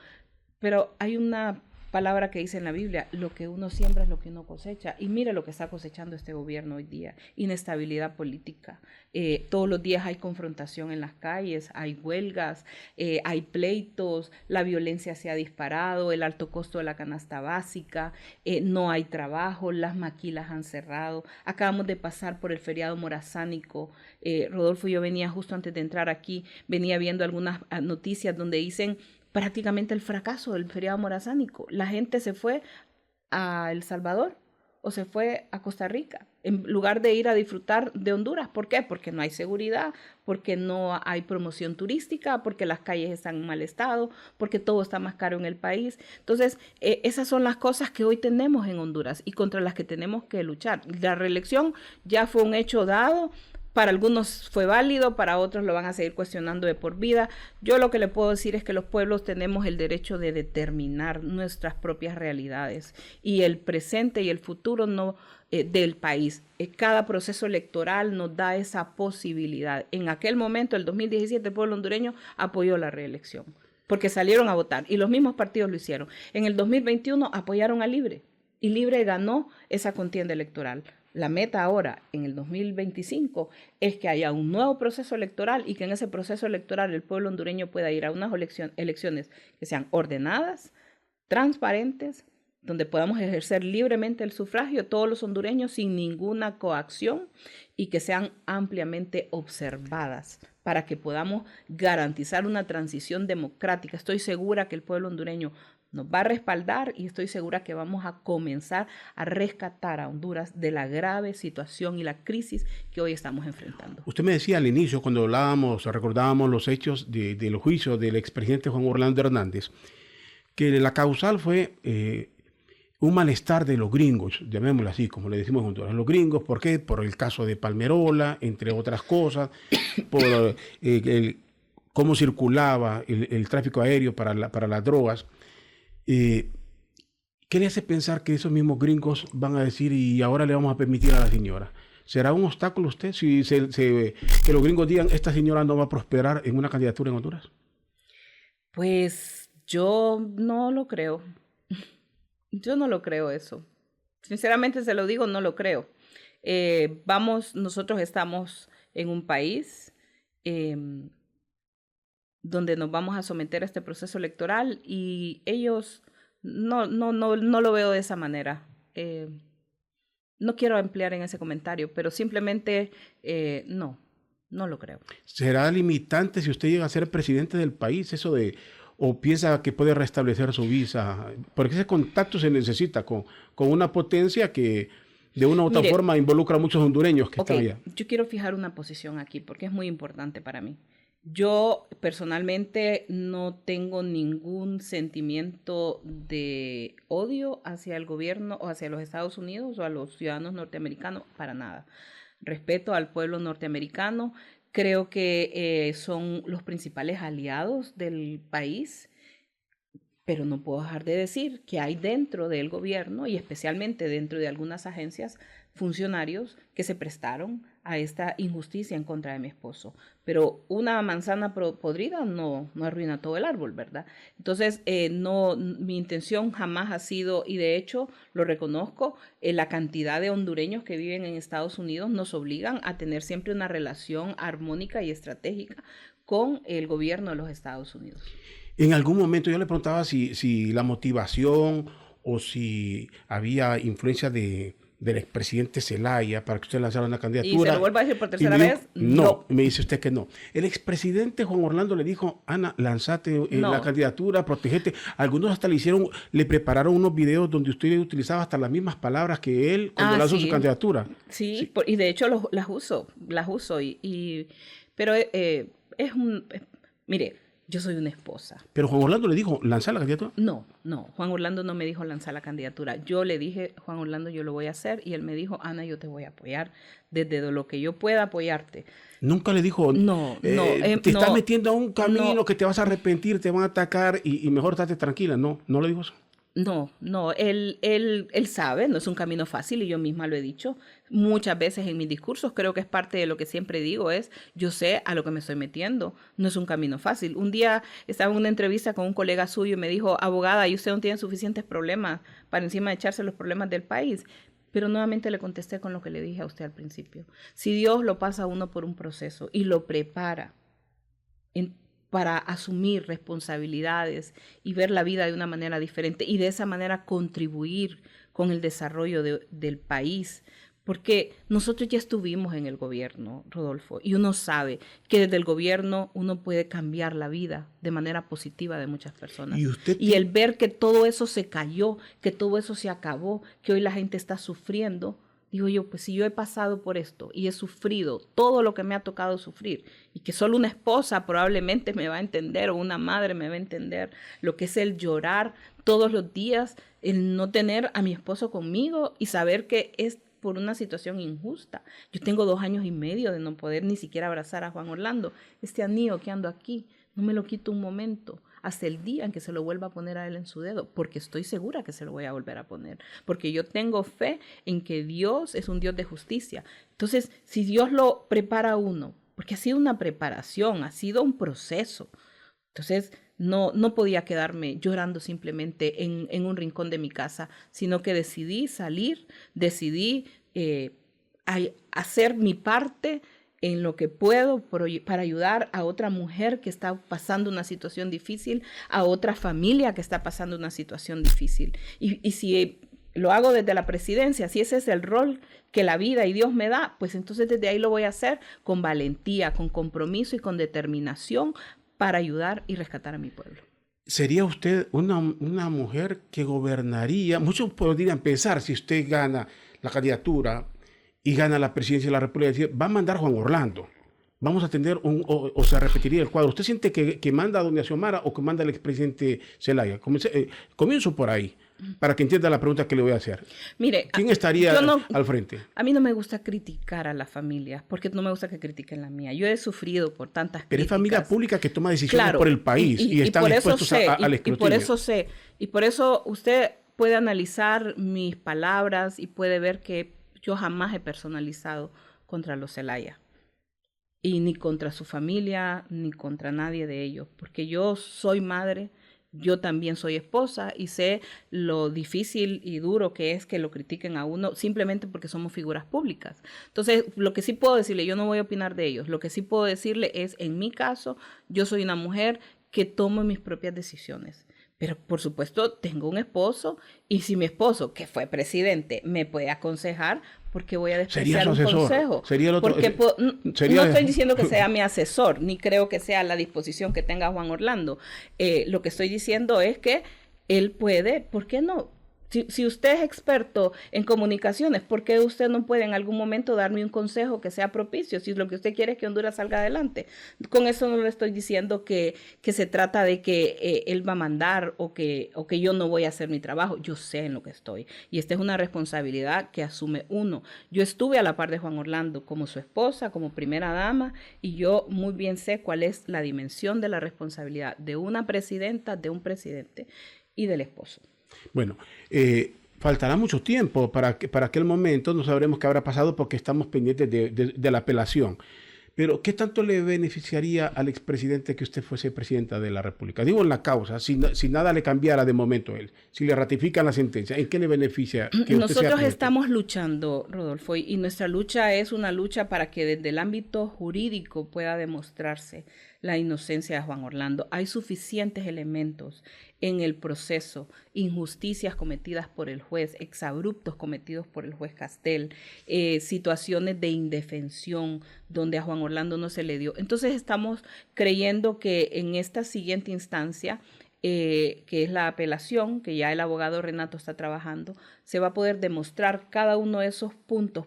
Pero hay una palabra que dice en la Biblia, lo que uno siembra es lo que uno cosecha. Y mire lo que está cosechando este gobierno hoy día, inestabilidad política. Todos los días hay confrontación en las calles, hay huelgas, hay pleitos, la violencia se ha disparado, el alto costo de la canasta básica, no hay trabajo, las maquilas han cerrado. Acabamos de pasar por el feriado morazánico. Rodolfo y yo venía justo antes de entrar aquí, venía viendo algunas noticias donde dicen prácticamente el fracaso del feriado morazánico. La gente se fue a El Salvador o se fue a Costa Rica en lugar de ir a disfrutar de Honduras. ¿Por qué? Porque no hay seguridad, porque no hay promoción turística, porque las calles están en mal estado, porque todo está más caro en el país. Entonces, esas son las cosas que hoy tenemos en Honduras y contra las que tenemos que luchar. La reelección ya fue un hecho dado. Para algunos fue válido, para otros lo van a seguir cuestionando de por vida. Yo lo que le puedo decir es que los pueblos tenemos el derecho de determinar nuestras propias realidades y el presente y el futuro del país. Cada proceso electoral nos da esa posibilidad. En aquel momento, el 2017, el pueblo hondureño apoyó la reelección porque salieron a votar y los mismos partidos lo hicieron. En el 2021 apoyaron a Libre y Libre ganó esa contienda electoral. La meta ahora, en el 2025, es que haya un nuevo proceso electoral y que en ese proceso electoral el pueblo hondureño pueda ir a unas elecciones que sean ordenadas, transparentes, donde podamos ejercer libremente el sufragio todos los hondureños sin ninguna coacción y que sean ampliamente observadas para que podamos garantizar una transición democrática. Estoy segura que el pueblo hondureño nos va a respaldar y estoy segura que vamos a comenzar a rescatar a Honduras de la grave situación y la crisis que hoy estamos enfrentando. Usted me decía al inicio, cuando recordábamos los hechos del juicio del expresidente Juan Orlando Hernández, que la causal fue un malestar de los gringos, llamémoslo así, como le decimos en Honduras. Los gringos, ¿por qué? Por el caso de Palmerola, entre otras cosas, por cómo circulaba el tráfico aéreo para las drogas. ¿Qué le hace pensar que esos mismos gringos van a decir y ahora le vamos a permitir a la señora? ¿Será un obstáculo usted si que los gringos digan esta señora no va a prosperar en una candidatura en Honduras? Pues yo no lo creo. Yo no lo creo eso. Sinceramente se lo digo, no lo creo. Nosotros estamos en un país donde nos vamos a someter a este proceso electoral y ellos no lo veo de esa manera. No quiero ampliar en ese comentario, pero simplemente no lo creo. ¿Será limitante si usted llega a ser presidente del país o piensa que puede restablecer su visa? Porque ese contacto se necesita con una potencia que de una u otra forma involucra a muchos hondureños que están allá. Yo quiero fijar una posición aquí porque es muy importante para mí. Yo personalmente no tengo ningún sentimiento de odio hacia el gobierno o hacia los Estados Unidos o a los ciudadanos norteamericanos, para nada. Respeto al pueblo norteamericano, creo que son los principales aliados del país, pero no puedo dejar de decir que hay dentro del gobierno y especialmente dentro de algunas agencias funcionarios que se prestaron a esta injusticia en contra de mi esposo. Pero una manzana podrida no arruina todo el árbol, ¿verdad? Entonces, mi intención jamás ha sido, y de hecho lo reconozco, la cantidad de hondureños que viven en Estados Unidos nos obligan a tener siempre una relación armónica y estratégica con el gobierno de los Estados Unidos. En algún momento yo le preguntaba si la motivación o si había influencia del expresidente Zelaya para que usted lanzara una candidatura. ¿Y se lo vuelvo a decir por tercera vez? No, me dice usted que no. El expresidente Juan Orlando le dijo, Ana, lanzate la candidatura, protegete. Algunos hasta le prepararon unos videos donde usted utilizaba hasta las mismas palabras que él cuando lanzó su candidatura. Sí, y de hecho las uso. Pero mire, yo soy una esposa. ¿Pero Juan Orlando le dijo lanzar la candidatura? No, Juan Orlando no me dijo lanzar la candidatura. Yo le dije, Juan Orlando, yo lo voy a hacer, y él me dijo, Ana, yo te voy a apoyar desde lo que yo pueda apoyarte. Nunca le dijo, te estás metiendo a un camino que te vas a arrepentir, te van a atacar y mejor estate tranquila. No le dijo eso. No, él sabe, no es un camino fácil y yo misma lo he dicho muchas veces en mis discursos, creo que es parte de lo que siempre digo, yo sé a lo que me estoy metiendo, no es un camino fácil. Un día estaba en una entrevista con un colega suyo y me dijo, abogada, ¿y usted no tiene suficientes problemas para encima de echarse los problemas del país? Pero nuevamente le contesté con lo que le dije a usted al principio. Si Dios lo pasa a uno por un proceso y lo prepara para asumir responsabilidades y ver la vida de una manera diferente y de esa manera contribuir con el desarrollo del país. Porque nosotros ya estuvimos en el gobierno, Rodolfo, y uno sabe que desde el gobierno uno puede cambiar la vida de manera positiva de muchas personas. Y el ver que todo eso se cayó, que todo eso se acabó, que hoy la gente está sufriendo, digo yo, pues si yo he pasado por esto y he sufrido todo lo que me ha tocado sufrir y que solo una esposa probablemente me va a entender o una madre me va a entender lo que es el llorar todos los días, el no tener a mi esposo conmigo y saber que es por una situación injusta. Yo tengo 2 años y medio de no poder ni siquiera abrazar a Juan Orlando. Este anillo que ando aquí, no me lo quito un momento, hasta el día en que se lo vuelva a poner a él en su dedo, porque estoy segura que se lo voy a volver a poner, porque yo tengo fe en que Dios es un Dios de justicia. Entonces, si Dios lo prepara a uno, porque ha sido una preparación, ha sido un proceso, entonces no podía quedarme llorando simplemente en un rincón de mi casa, sino que decidí salir, decidí hacer mi parte en lo que puedo para ayudar a otra mujer que está pasando una situación difícil, a otra familia que está pasando una situación difícil. Y si lo hago desde la presidencia, si ese es el rol que la vida y Dios me da, pues entonces desde ahí lo voy a hacer con valentía, con compromiso y con determinación para ayudar y rescatar a mi pueblo. ¿Sería usted una mujer que gobernaría? Muchos podrían pensar, si usted gana la candidatura y gana la presidencia de la República, decir, va a mandar Juan Orlando, vamos a tener o se repetiría el cuadro. ¿Usted siente que manda a doña Xiomara o que manda el expresidente Zelaya? Comienzo por ahí, para que entienda la pregunta que le voy a hacer. Mire, ¿quién estaría al frente? A mí no me gusta criticar a las familias, porque no me gusta que critiquen la mía. Yo he sufrido por tantas críticas. Pero es familia pública que toma decisiones por el país y están expuestos al escrutinio. Y por eso sé, y por eso usted puede analizar mis palabras y puede ver que yo jamás he personalizado contra los Zelaya. Y ni contra su familia, ni contra nadie de ellos. Porque yo soy madre, yo también soy esposa y sé lo difícil y duro que es que lo critiquen a uno simplemente porque somos figuras públicas. Entonces, lo que sí puedo decirle, yo no voy a opinar de ellos, lo que sí puedo decirle es, en mi caso, yo soy una mujer que tomo mis propias decisiones. Pero, por supuesto, tengo un esposo y si mi esposo, que fue presidente, me puede aconsejar, ¿por qué voy a despreciar un consejo? Sería el otro, porque no estoy diciendo que sea mi asesor, ni creo que sea la disposición que tenga Juan Orlando. Lo que estoy diciendo es que él puede, ¿por qué no? Si usted es experto en comunicaciones, ¿por qué usted no puede en algún momento darme un consejo que sea propicio? Si lo que usted quiere es que Honduras salga adelante. Con eso no le estoy diciendo que se trata de que él va a mandar o que yo no voy a hacer mi trabajo. Yo sé en lo que estoy. Y esta es una responsabilidad que asume uno. Yo estuve a la par de Juan Orlando como su esposa, como primera dama, y yo muy bien sé cuál es la dimensión de la responsabilidad de una presidenta, de un presidente y del esposo. Bueno, faltará mucho tiempo para aquel momento, no sabremos qué habrá pasado porque estamos pendientes de la apelación. Pero, ¿qué tanto le beneficiaría al expresidente que usted fuese presidenta de la República? Digo, en la causa, si nada le cambiara de momento a él, si le ratifican la sentencia, ¿en qué le beneficia que usted sea Nosotros estamos luchando, Rodolfo, y nuestra lucha es una lucha para que desde el ámbito jurídico pueda demostrarse la inocencia de Juan Orlando. Hay suficientes elementos en el proceso, injusticias cometidas por el juez, exabruptos cometidos por el juez Castel, situaciones de indefensión donde a Juan Orlando no se le dio. Entonces estamos creyendo que en esta siguiente instancia, que es la apelación, que ya el abogado Renato está trabajando, se va a poder demostrar cada uno de esos puntos,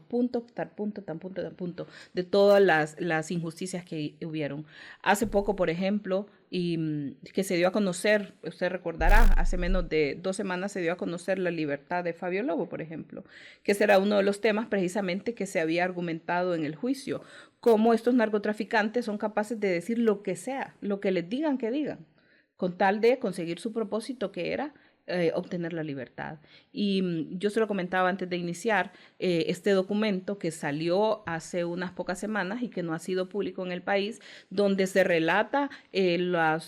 de todas las injusticias que hubieron. Hace poco, por ejemplo, y que se dio a conocer, usted recordará, hace menos de 2 semanas se dio a conocer la libertad de Fabio Lobo, por ejemplo, que ese era uno de los temas precisamente que se había argumentado en el juicio, cómo estos narcotraficantes son capaces de decir lo que sea, lo que les digan que digan, con tal de conseguir su propósito, que era obtener la libertad. Y yo se lo comentaba antes de iniciar, este documento que salió hace unas pocas semanas y que no ha sido público en el país, donde se relata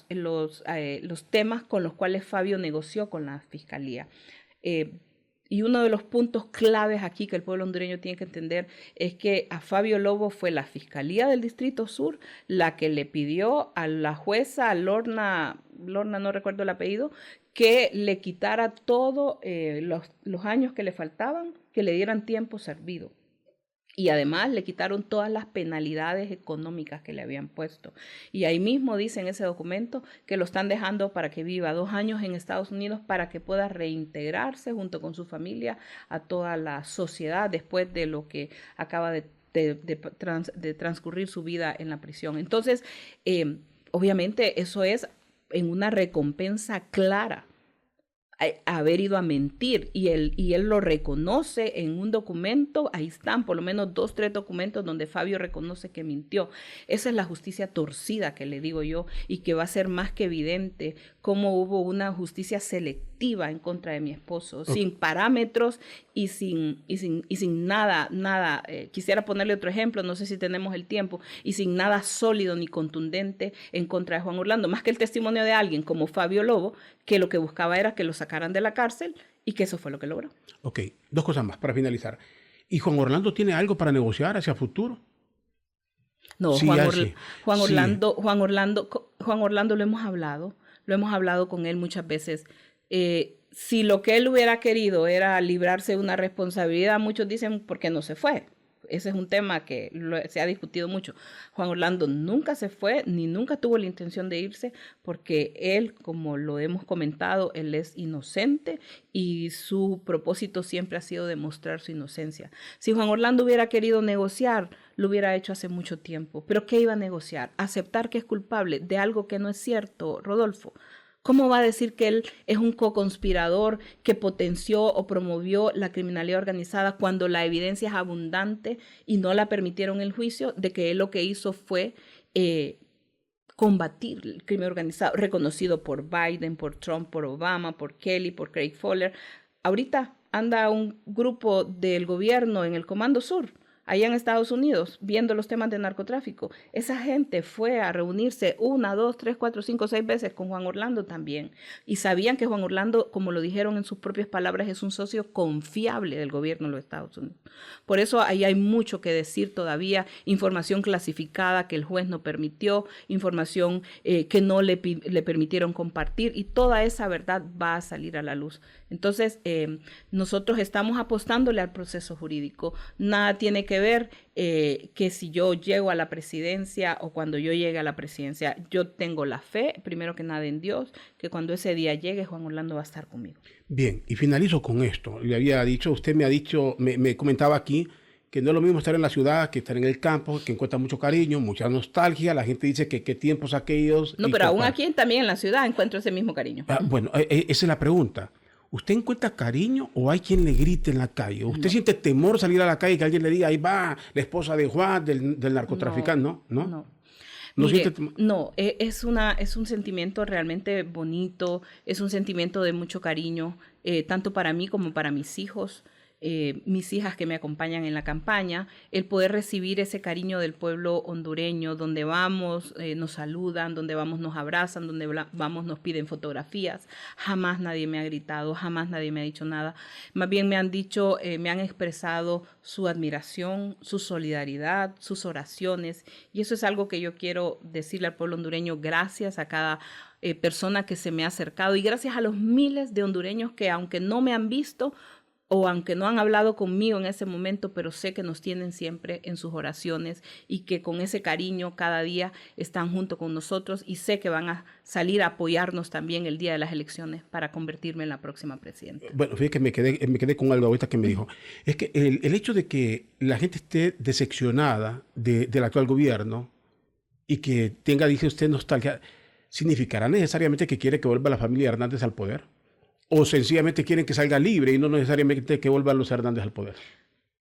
los temas con los cuales Fabio negoció con la Fiscalía. Y uno de los puntos claves aquí que el pueblo hondureño tiene que entender es que a Fabio Lobo fue la Fiscalía del Distrito Sur la que le pidió a la jueza Lorna, no recuerdo el apellido, que le quitara todos los años que le faltaban, que le dieran tiempo servido. Y además le quitaron todas las penalidades económicas que le habían puesto. Y ahí mismo dice en ese documento que lo están dejando para que viva 2 años en Estados Unidos para que pueda reintegrarse junto con su familia a toda la sociedad después de lo que acaba de transcurrir su vida en la prisión. Entonces, obviamente eso es en una recompensa clara haber ido a mentir y él lo reconoce en un documento. Ahí están por lo menos 2, 3 documentos donde Fabio reconoce que mintió. Esa es la justicia torcida que le digo yo y que va a ser más que evidente cómo hubo una justicia selectiva en contra de mi esposo, sin parámetros y sin nada. Quisiera ponerle otro ejemplo, no sé si tenemos el tiempo, y sin nada sólido ni contundente en contra de Juan Orlando, más que el testimonio de alguien como Fabio Lobo, que lo que buscaba era que lo sacaran de la cárcel y que eso fue lo que logró. Ok, 2 cosas más para finalizar. ¿Y Juan Orlando tiene algo para negociar hacia futuro? No, sí, Juan Orlando lo hemos hablado con él muchas veces. Si lo que él hubiera querido era librarse de una responsabilidad, muchos dicen, ¿por qué no se fue? Ese es un tema que se ha discutido mucho. Juan Orlando nunca se fue, ni nunca tuvo la intención de irse, porque él, como lo hemos comentado, él es inocente y su propósito siempre ha sido demostrar su inocencia. Si Juan Orlando hubiera querido negociar, lo hubiera hecho hace mucho tiempo. ¿Pero qué iba a negociar? ¿Aceptar que es culpable de algo que no es cierto, Rodolfo? ¿Cómo va a decir que él es un co-conspirador que potenció o promovió la criminalidad organizada cuando la evidencia es abundante y no la permitieron en el juicio de que él lo que hizo fue combatir el crimen organizado, reconocido por Biden, por Trump, por Obama, por Kelly, por Craig Fowler? Ahorita anda un grupo del gobierno en el Comando Sur, allá en Estados Unidos, viendo los temas de narcotráfico. Esa gente fue a reunirse 1, 2, 3, 4, 5, 6 veces con Juan Orlando también. Y sabían que Juan Orlando, como lo dijeron en sus propias palabras, es un socio confiable del gobierno de los Estados Unidos. Por eso ahí hay mucho que decir todavía, información clasificada que el juez no permitió, información que no le permitieron compartir, y toda esa verdad va a salir a la luz. Entonces, nosotros estamos apostándole al proceso jurídico. Nada tiene que ver que si yo llego a la presidencia o cuando yo llegue a la presidencia. Yo tengo la fe, primero que nada en Dios, que cuando ese día llegue, Juan Orlando va a estar conmigo. Bien, y finalizo con esto. Le había dicho, usted me ha dicho, me comentaba aquí, que no es lo mismo estar en la ciudad que estar en el campo, que encuentra mucho cariño, mucha nostalgia. La gente dice que qué tiempos aquellos. No, pero aún aquí también en la ciudad encuentro ese mismo cariño. Bueno, esa es la pregunta. ¿Usted encuentra cariño o hay quien le grite en la calle? ¿Usted siente temor salir a la calle y que alguien le diga, ahí va la esposa de Juan, del narcotraficante? No. Mire, es un sentimiento realmente bonito, es un sentimiento de mucho cariño, tanto para mí como para mis hijos. Mis hijas que me acompañan en la campaña, el poder recibir ese cariño del pueblo hondureño, donde vamos, nos saludan, donde vamos, nos abrazan, donde vamos, nos piden fotografías. Jamás nadie me ha gritado, jamás nadie me ha dicho nada. Más bien me han dicho, me han expresado su admiración, su solidaridad, sus oraciones, y eso es algo que yo quiero decirle al pueblo hondureño. Gracias a cada persona que se me ha acercado, y gracias a los miles de hondureños que, aunque no me han visto, o aunque no han hablado conmigo en ese momento, pero sé que nos tienen siempre en sus oraciones y que con ese cariño cada día están junto con nosotros, y sé que van a salir a apoyarnos también el día de las elecciones para convertirme en la próxima presidenta. Bueno, fíjate que me quedé con algo ahorita que me dijo. Es que el hecho de que la gente esté decepcionada del actual gobierno y que tenga, dice usted, nostalgia, ¿significará necesariamente que quiere que vuelva la familia Hernández al poder? ¿O sencillamente quieren que salga libre y no necesariamente que vuelvan los Hernández al poder?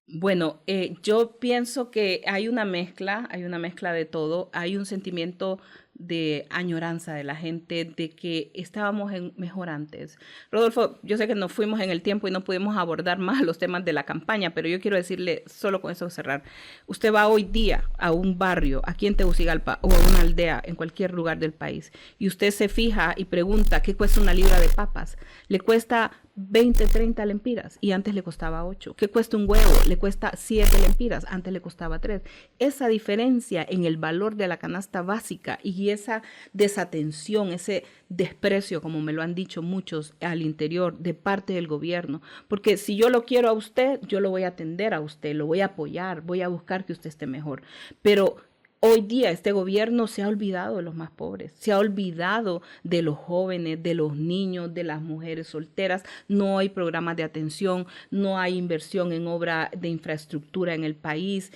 Bueno, yo pienso que hay una mezcla de todo. Hay un sentimiento de añoranza de la gente, de que estábamos mejor antes. Rodolfo, yo sé que nos fuimos en el tiempo y no pudimos abordar más los temas de la campaña, pero yo quiero decirle, solo con eso cerrar, usted va hoy día a un barrio, aquí en Tegucigalpa, o a una aldea, en cualquier lugar del país, y usted se fija y pregunta, ¿qué cuesta una libra de papas? Le cuesta 20, 30 lempiras, y antes le costaba 8. ¿Qué cuesta un huevo? Le cuesta 7 lempiras, antes le costaba 3. Esa diferencia en el valor de la canasta básica y esa desatención, ese desprecio, como me lo han dicho muchos al interior de parte del gobierno, porque si yo lo quiero a usted, yo lo voy a atender a usted, lo voy a apoyar, voy a buscar que usted esté mejor, pero hoy día este gobierno se ha olvidado de los más pobres, se ha olvidado de los jóvenes, de los niños, de las mujeres solteras. No hay programas de atención, no hay inversión en obra de infraestructura en el país,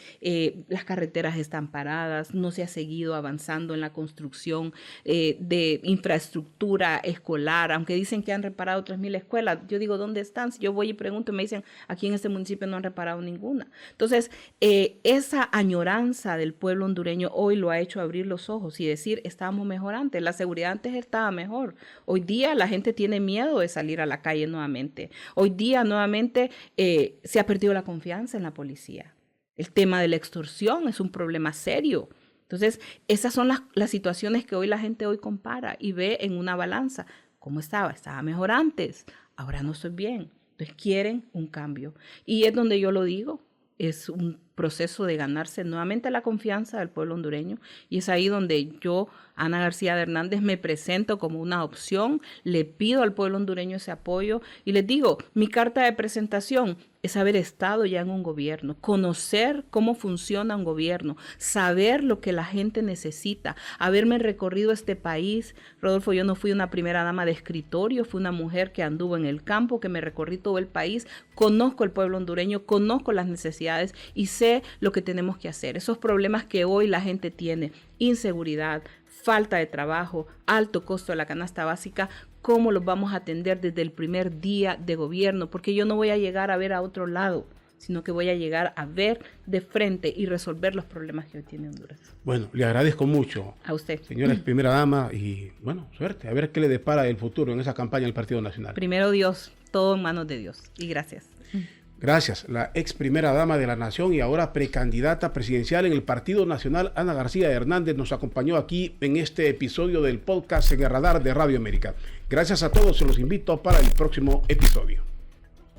las carreteras están paradas, no se ha seguido avanzando en la construcción de infraestructura escolar, aunque dicen que han reparado 3,000 escuelas. Yo digo, ¿dónde están? Si yo voy y pregunto, me dicen, aquí en este municipio no han reparado ninguna. Entonces, esa añoranza del pueblo hondureño hoy lo ha hecho abrir los ojos y decir, estábamos mejor antes, la seguridad antes estaba mejor. Hoy día la gente tiene miedo de salir a la calle nuevamente. Hoy día nuevamente se ha perdido la confianza en la policía. El tema de la extorsión es un problema serio. Entonces, esas son las situaciones que hoy la gente hoy compara y ve en una balanza. ¿Cómo estaba? Estaba mejor antes, ahora no estoy bien. Entonces quieren un cambio. Y es donde yo lo digo, es un proceso de ganarse nuevamente la confianza del pueblo hondureño, y es ahí donde yo, Ana García de Hernández, me presento como una opción, le pido al pueblo hondureño ese apoyo y les digo, mi carta de presentación es haber estado ya en un gobierno, conocer cómo funciona un gobierno, saber lo que la gente necesita, haberme recorrido este país. Rodolfo, yo no fui una primera dama de escritorio, fui una mujer que anduvo en el campo, que me recorrí todo el país, conozco el pueblo hondureño, conozco las necesidades y sé lo que tenemos que hacer. Esos problemas que hoy la gente tiene, inseguridad, falta de trabajo, alto costo de la canasta básica, ¿cómo los vamos a atender desde el primer día de gobierno? Porque yo no voy a llegar a ver a otro lado, sino que voy a llegar a ver de frente y resolver los problemas que hoy tiene Honduras. Bueno, le agradezco mucho. A usted. Señora primera dama, y bueno, suerte. A ver qué le depara el futuro en esa campaña del Partido Nacional. Primero Dios. todo en manos de Dios. Y gracias. Gracias. La ex primera dama de la Nación y ahora precandidata presidencial en el Partido Nacional, Ana García Hernández, nos acompañó aquí en este episodio del podcast En el Radar de Radio América. Gracias a todos, se los invito para el próximo episodio.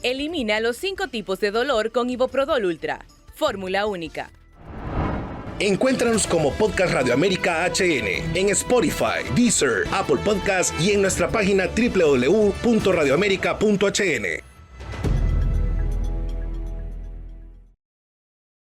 Elimina los 5 tipos de dolor con Iboprodol Ultra. Fórmula única. Encuéntranos como Podcast Radio América HN en Spotify, Deezer, Apple Podcasts y en nuestra página www.radioamerica.hn.